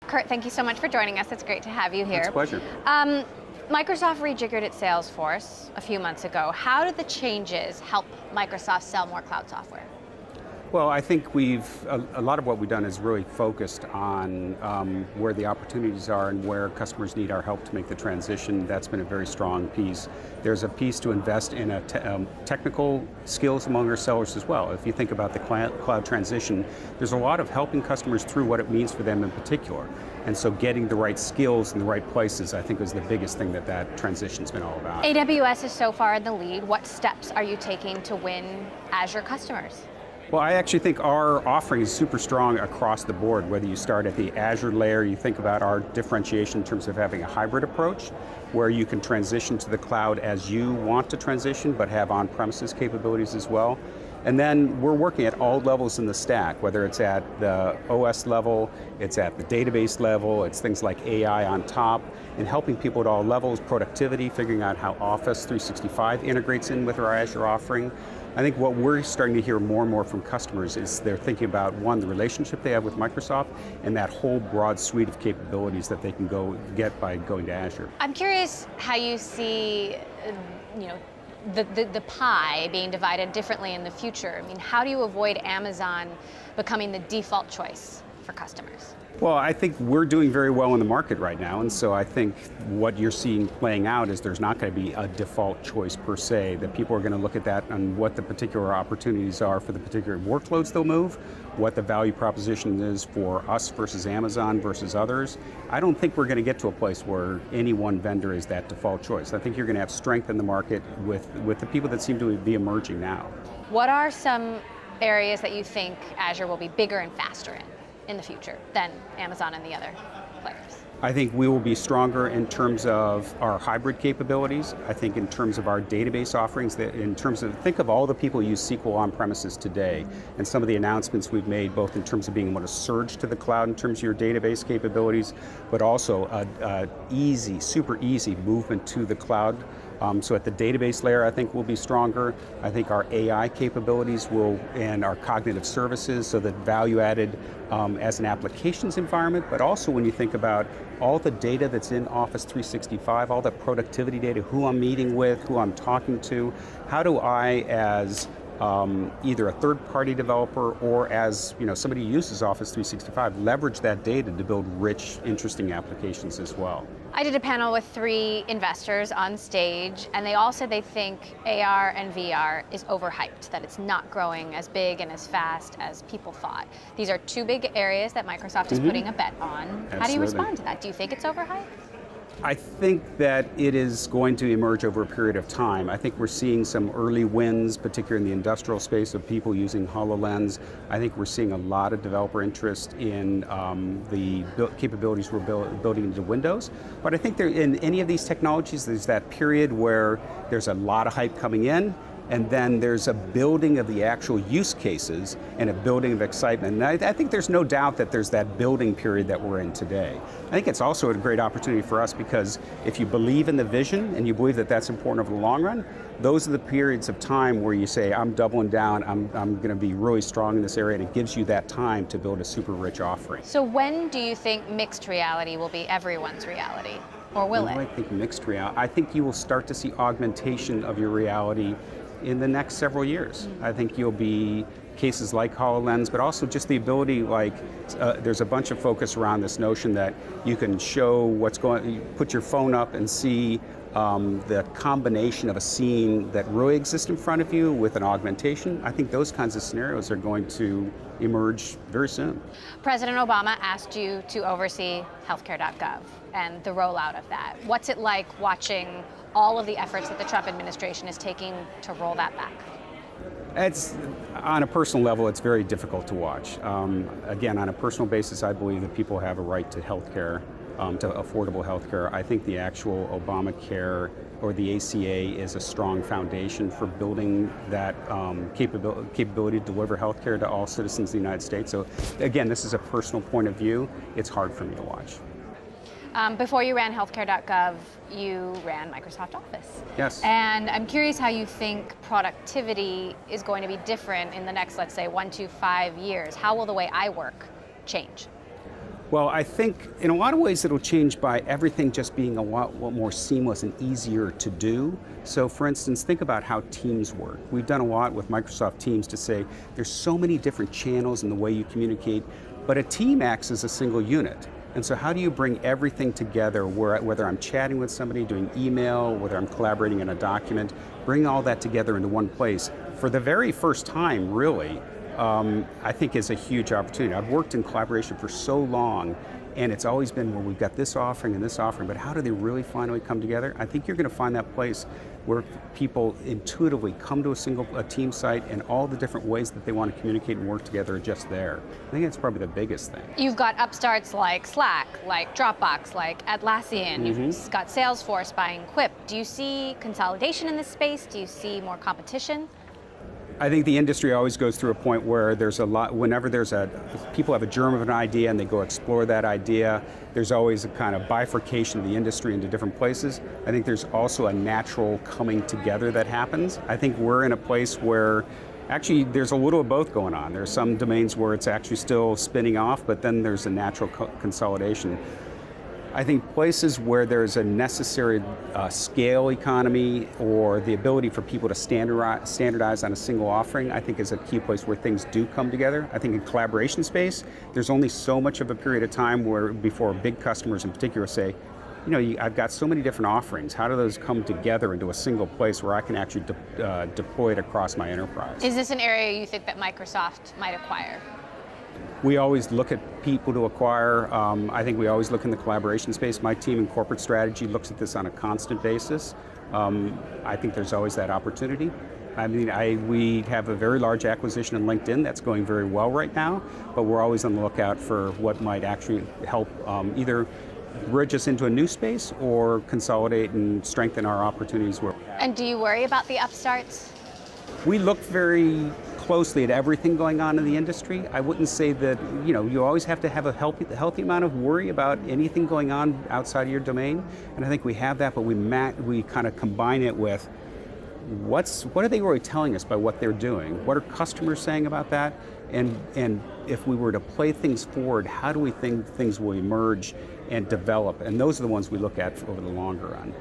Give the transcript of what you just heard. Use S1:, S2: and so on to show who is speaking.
S1: Kurt, thank you so much for joining us. It's great to have you here.
S2: It's a pleasure.
S1: Microsoft rejiggered its sales force a few months ago. How did the changes help Microsoft sell more cloud software?
S2: Well, I think a lot of what we've done is really focused on where the opportunities are and where customers need our help to make the transition. That's been a very strong piece. There's a piece to invest in technical skills among our sellers as well. If you think about the cloud transition, there's a lot of helping customers through what it means for them in particular. And so getting the right skills in the right places, I think, is the biggest thing that transition's been all about.
S1: AWS is so far in the lead. What steps are you taking to win Azure customers?
S2: Well, I actually think our offering is super strong across the board. Whether you start at the Azure layer, you think about our differentiation in terms of having a hybrid approach, where you can transition to the cloud as you want to transition, but have on-premises capabilities as well. And then we're working at all levels in the stack, whether it's at the OS level, it's at the database level, it's things like AI on top, and helping people at all levels, productivity, figuring out how Office 365 integrates in with our Azure offering. I think what we're starting to hear more and more from customers is they're thinking about, one, the relationship they have with Microsoft, and that whole broad suite of capabilities that they can go get by going to Azure.
S1: I'm curious how you see, the pie being divided differently in the future. I mean, how do you avoid Amazon becoming the default choice for customers?
S2: Well, I think we're doing very well in the market right now, and so I think what you're seeing playing out is there's not going to be a default choice per se, that people are going to look at that and what the particular opportunities are for the particular workloads they'll move, what the value proposition is for us versus Amazon versus others. I don't think we're going to get to a place where any one vendor is that default choice. I think you're going to have strength in the market with the people that seem to be emerging now.
S1: What are some areas that you think Azure will be bigger and faster in the future than Amazon and the other players?
S2: I think we will be stronger in terms of our hybrid capabilities. I think in terms of our database offerings, think of all the people who use SQL on premises today, and some of the announcements we've made, both in terms of being able to surge to the cloud in terms of your database capabilities, but also super easy movement to the cloud. So at the database layer, I think we'll be stronger. I think our AI capabilities and our cognitive services, so that value added as an applications environment, but also when you think about all the data that's in Office 365, all the productivity data, who I'm meeting with, who I'm talking to, how do I, as either a third-party developer or as somebody who uses Office 365, leverage that data to build rich, interesting applications as well.
S1: I did a panel with 3 investors on stage, and they all said they think AR and VR is overhyped, that it's not growing as big and as fast as people thought. These are 2 big areas that Microsoft is putting a bet on.
S2: Absolutely.
S1: How do you respond to that? Do you think it's overhyped?
S2: I think that it is going to emerge over a period of time. I think we're seeing some early wins, particularly in the industrial space, of people using HoloLens. I think we're seeing a lot of developer interest in the capabilities we're building into Windows. But I think in any of these technologies, there's that period where there's a lot of hype coming in, and then there's a building of the actual use cases and a building of excitement. And I think there's no doubt that there's that building period that we're in today. I think it's also a great opportunity for us, because if you believe in the vision and you believe that that's important over the long run, those are the periods of time where you say, I'm doubling down, I'm going to be really strong in this area, and it gives you that time to build a super rich offering.
S1: So when do you think mixed reality will be everyone's reality? Or will it?
S2: I think mixed reality. I think you will start to see augmentation of your reality in the next several years. I think you'll be cases like HoloLens, but also just the ability, there's a bunch of focus around this notion that you can show you put your phone up and see the combination of a scene that really exists in front of you with an augmentation. I think those kinds of scenarios are going to emerge very soon.
S1: President Obama asked you to oversee Healthcare.gov and the rollout of that. What's it like watching all of the efforts that the Trump administration is taking to roll that back?
S2: It's, on a personal level, it's very difficult to watch. Again, on a personal basis, I believe that people have a right to health care, to affordable health care. I think the actual Obamacare or the ACA is a strong foundation for building that capability to deliver health care to all citizens of the United States. So again, this is a personal point of view. It's hard for me to watch.
S1: Before you ran Healthcare.gov, you ran Microsoft Office.
S2: Yes.
S1: And I'm curious how you think productivity is going to be different in the next, let's say, 1 to 5 years. How will the way I work change?
S2: Well, I think in a lot of ways it'll change by everything just being a lot more seamless and easier to do. So for instance, think about how Teams work. We've done a lot with Microsoft Teams to say there's so many different channels in the way you communicate, but a team acts as a single unit. And so how do you bring everything together, whether I'm chatting with somebody, doing email, whether I'm collaborating in a document, bring all that together into one place for the very first time, really. I think is a huge opportunity. I've worked in collaboration for so long, and it's always been, well, we've got this offering and this offering, but how do they really finally come together? I think you're going to find that place where people intuitively come to a team site, and all the different ways that they want to communicate and work together are just there. I think that's probably the biggest thing.
S1: You've got upstarts like Slack, like Dropbox, like Atlassian. You've got Salesforce buying Quip. Do you see consolidation in this space? Do you see more competition?
S2: I think the industry always goes through a point where there's a lot, whenever people have a germ of an idea and they go explore that idea, there's always a kind of bifurcation of the industry into different places. I think there's also a natural coming together that happens. I think we're in a place where actually there's a little of both going on. There's some domains where it's actually still spinning off, but then there's a natural consolidation. I think places where there's a necessary scale economy or the ability for people to standardize on a single offering, I think is a key place where things do come together. I think in collaboration space, there's only so much of a period of time before big customers in particular say, you know, I've got so many different offerings. How do those come together into a single place where I can actually deploy it across my enterprise?
S1: Is this an area you think that Microsoft might acquire?
S2: We always look at people to acquire. I think we always look in the collaboration space. My team in corporate strategy looks at this on a constant basis. I think there's always that opportunity. I mean, we have a very large acquisition in LinkedIn that's going very well right now, but we're always on the lookout for what might actually help either bridge us into a new space or consolidate and strengthen our opportunities where we have.
S1: And do you worry about the upstarts?
S2: We look very closely at everything going on in the industry. I wouldn't say that, you know, you always have to have a healthy amount of worry about anything going on outside of your domain, and I think we have that, but we kind of combine it with what are they really telling us by what they're doing? What are customers saying about that? And if we were to play things forward, how do we think things will emerge and develop? And those are the ones we look at over the longer run.